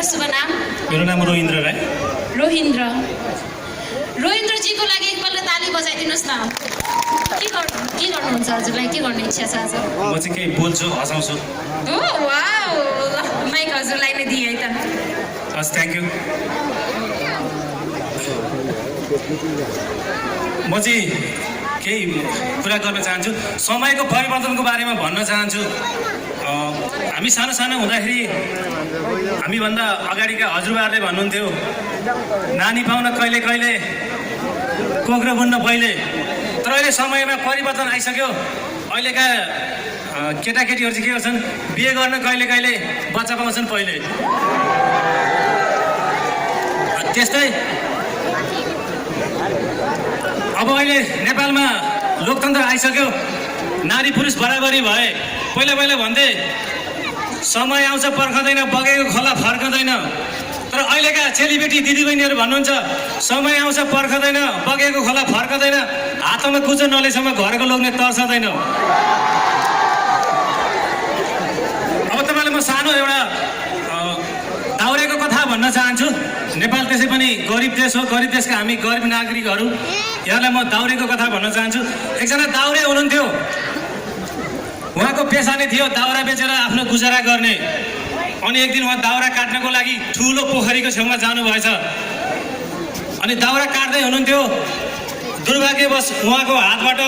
शुभ नाम? मेरो नाम रोहिन्द्र राई। रोहिन्द्र। रोहिन्द्रजीको लागि एकपल्ट ताली बजाइदिनुहोस् न। के गर्नुहुन्छ हजुरलाई? के गर्ने इच्छा छ आज? म चाहिँ केही बोल्छु, हँसाउँछु। ओ वाउ, माइक हजुरलाई नै दिएँ है त। हस्, थ्याङ्क यू। म चाहिँ केही कुरा गर्न चाहन्छु। समयको परिवर्तनको बारेमा भन्न चाहन्छु। हामी सानो सानो हुँदाखेरि हामीभन्दा अगाडिका हजुरबाहरूले भन्नुहुन्थ्यो नानी पाउन कहिले कहिले कोक्रो बुन्न पहिले। तर अहिले समयमा परिवर्तन आइसक्यो। अहिलेका केटाकेटीहरू चाहिँ के गर्छन्, बिहे गर्न कहिले कहिले बच्चा पाउँछन् पहिले। त्यस्तै अब अहिले नेपालमा लोकतन्त्र आइसक्यो, नारी पुरुष बराबरी भए। पहिला पहिला भन्थे समय आउँछ पर्खँदैन, बगेको खोला फर्कँदैन। तर अहिलेका चेलीबेटी दिदीबहिनीहरू भन्नुहुन्छ समय आउँछ पर्खँदैन, बगेको खोला फर्कँदैन, हातमा कुचो नलेसम्म घरको लोग्ने तर्सँदैन। अब तपाईँलाई म सानो एउटा दाउरेको कथा भन्न चाहन्छु। नेपाल त्यसै पनि गरिब देश हो, गरिब देशका हामी गरिब नागरिकहरू, यहाँलाई म दाउरेको कथा भन्न चाहन्छु। एकजना दाउरे हुनुहुन्थ्यो, उहाँको पेसा नै थियो दाउरा बेचेर आफ्नो गुजारा गर्ने। अनि एक दिन उहाँ दाउरा काट्नको लागि ठुलो पोखरीको छेउमा जानुभएछ। अनि दाउरा काट्दै हुनुहुन्थ्यो, दुर्भाग्यवश उहाँको हातबाट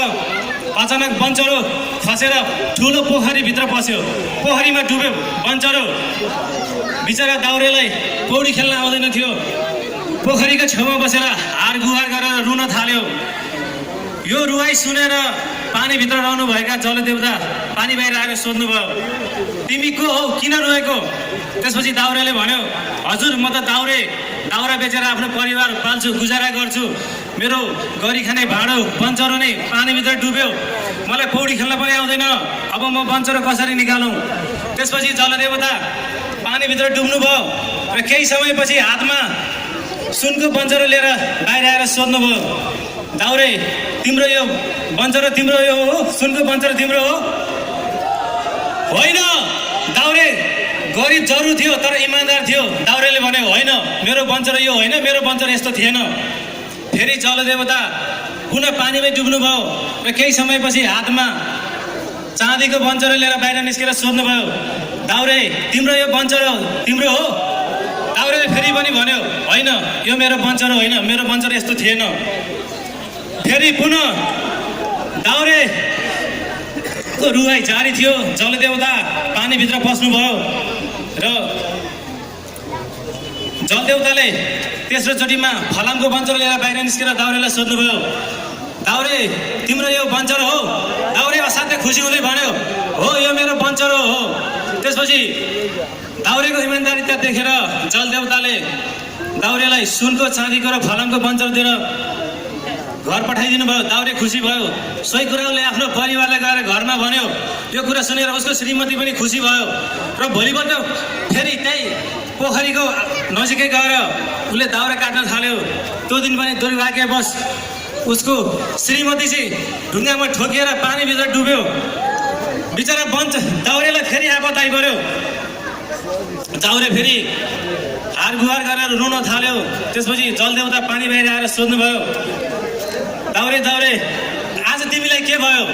अचानक बन्चरो खसेर ठुलो पोखरीभित्र पस्यो। पोखरीमा डुब्यो बन्चरो। बिचरा दाउरेलाई पौडी खेल्न आउँदैन थियो। पोखरीको छेउमा बसेर हार गुहार गरेर रुन थाल्यो। यो रुवाई सुनेर पानीभित्र रहनुभएका जलदेवता पानी बाहिर आएर सोध्नुभयो, तिमी को हौ, किन रोएको? त्यसपछि दाउरेले भन्यो, हजुर म त दाउरा बेचेर आफ्नो परिवार पाल्छु, गुजारा गर्छु। मेरो गरी खाने भाँडो बन्चरो नै पानीभित्र डुब्यो। मलाई पौडी खेल्न पनि आउँदैन। अब म बन्चरो कसरी निकालौँ? त्यसपछि जलदेवता पानीभित्र डुब्नुभयो र केही समयपछि हातमा सुनको बन्चरो लिएर बाहिर आएर सोध्नुभयो, दाउरे तिम्रो यो बन्चरो तिम्रो यो हो? सुनको बन्चरो तिम्रो हो? होइन। दाउरे गरिब जरुर थियो तर इमान्दार थियो। दाउरेले भन्यो, होइन मेरो बन्चरो यो होइन, मेरो बन्चरो यस्तो थिएन। फेरि जलदेवता पुनः पानीमै डुब्नुभयो र केही समयपछि हातमा चाँदीको बन्चरो लिएर बाहिर निस्केर सोध्नुभयो, दाउरे तिम्रो यो बन्चरो तिम्रो हो? दाउरेले फेरि पनि भन्यो, होइन यो मेरो बन्चरो होइन, मेरो बन्चरो यस्तो थिएन। फेरि पुनः दाउरेको रुवाई जारी थियो। जलदेवता पानीभित्र पस्नुभयो र जलदेवताले तेस्रो चोटिमा फलामको बन्चरो लिएर बाहिर निस्केर दाउरेलाई सोध्नुभयो, दाउरे तिम्रो यो बन्चरो हो? दाउरे असाध्यै खुसी हुँदै भन्यो, हो यो मेरो बन्चरो हो। त्यसपछि दाउरेको इमान्दारिता देखेर जलदेवताले दाउरेलाई सुनको चाँदीको र फलामको बन्चरो दिएर घर पठाइदिनु भयो। दाउरे खुसी भयो। सोही कुरा उसले आफ्नो परिवारलाई गएर घरमा भन्यो। यो कुरा सुनेर उसको श्रीमती पनि खुसी भयो र भोलिपल्ट फेरि त्यही पोखरीको नजिकै गएर उसले दाउरा काट्न थाल्यो। त्यो दिन पनि दुर्भाग्यवश उसको श्रीमती चाहिँ ढुङ्गामा ठोकिएर पानीभित्र डुब्यो। बिचरा दाउरेलाई फेरि आपत आइपर्यो। दाउरे फेरि हार गुहार गरेर रुन थाल्यो। त्यसपछि जलदेवता पानी बाहिर आएर सोध्नुभयो, दाउरे आज तिमीलाई के भयो?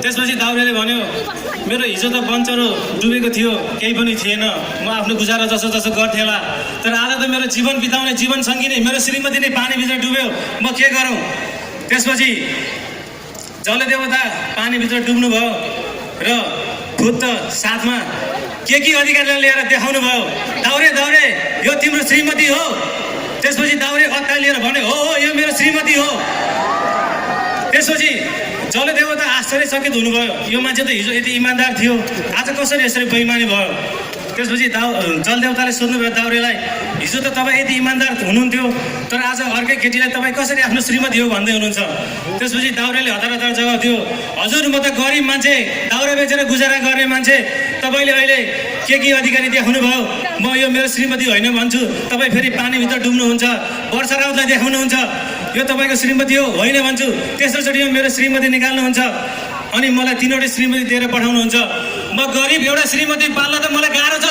त्यसपछि दाउरेले भन्यो, मेरो हिजो त बन्चरो डुबेको थियो, केही पनि थिएन, म आफ्नो गुजारा जसो जसो गर्थेँ होला। तर आज त मेरो जीवन बिताउने जीवनसँगै नै मेरो श्रीमती नै पानीभित्र डुब्यो, म के गरौँ? त्यसपछि जलदेवता पानीभित्र डुब्नुभयो र खुद साथमा के अधिकारलाई लिएर देखाउनु भयो, दाउरे यो तिम्रो श्रीमती हो? त्यसपछि दाउरे अत्तालिएर भन्यो, हो यो मेरो श्रीमती हो। त्यसपछि जलदेवता आश्चर्यचकित हुनुभयो, यो मान्छे त हिजो यति इमान्दार थियो, आज कसरी यसरी बेइमानी भयो? त्यसपछि जलदेवताले सोध्नुभयो दाउरेलाई, हिजो त तपाईँ यति इमान्दार हुनुहुन्थ्यो, तर आज अर्कै केटीलाई तपाईँ कसरी आफ्नो श्रीमती हो भन्दै हुनुहुन्छ? त्यसपछि दाउरेले हतार हतार जवाब दियो, हजुर म त गरिब मान्छे, दाउरा बेचेर गुजारा गर्ने मान्छे, तपाईँले अहिले के अधिकारी देखाउनु भयो? म यो मेरो श्रीमती होइन भन्छु, तपाईँ फेरि पानीभित्र डुब्नुहुन्छ, वर्षा राउतलाई देखाउनुहुन्छ यो तपाईँको श्रीमती हो होइन भन्छु, तेस्रोचोटि मेरो श्रीमती निकाल्नुहुन्छ अनि मलाई 3वटै श्रीमती दिएर पठाउनुहुन्छ। म गरिब एउटा श्रीमती पाल्न त मलाई गाह्रो छ।